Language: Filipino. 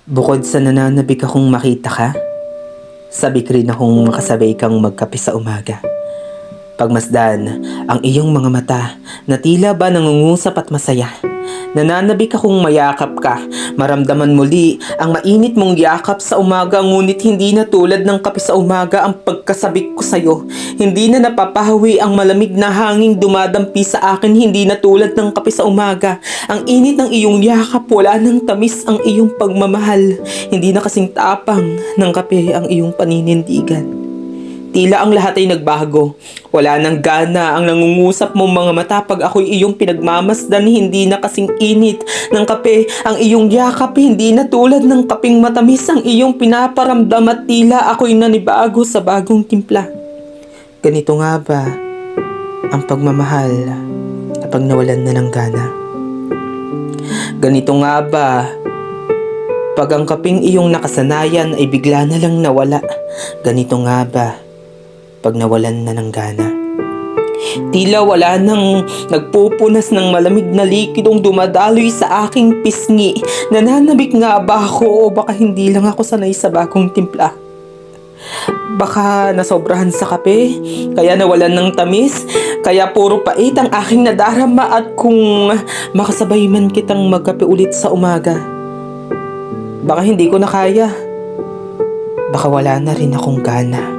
Bukod sa nananabik akong makita ka, sabik rin akong makasabay kang magkape sa umaga. Pagmasdan ang iyong mga mata na tila ba nangungusap at masaya. Nananabik akong mayakap ka, maramdaman muli ang mainit mong yakap sa umaga, ngunit hindi na tulad ng kape sa umaga ang pagkasabik ko sa'yo. Hindi na napapahawi ang malamig na hanging dumadampi sa akin, hindi na tulad ng kape sa umaga. Ang init ng iyong yakap, wala nang tamis ang iyong pagmamahal. Hindi na kasing tapang ng kape ang iyong paninindigan. Tila ang lahat ay nagbago. Wala nang gana ang nangungusap mong mga mata pag ako'y iyong pinagmamasdan. Hindi na kasing init ng kape ang iyong yakap. Hindi na tulad ng kapeng matamis ang iyong pinaparamdam at tila ako'y nanibago sa bagong timpla. Ganito nga ba ang pagmamahal kapag nawalan na ng gana? Ganito nga ba pag ang kapeng iyong nakasanayan ay bigla na lang nawala? Ganito nga ba pag nawalan na ng gana? Tila wala nang nagpupunas ng malamig na likidong dumadaloy sa aking pisngi. Nananabik nga ba ako o baka hindi lang ako sanay sa bagong timpla? Baka nasobrahan sa kape, kaya nawalan ng tamis, kaya puro pait ang aking nadarama, at kung makasabay man kitang magkape ulit sa umaga, baka hindi ko na kaya. Baka wala na rin akong gana.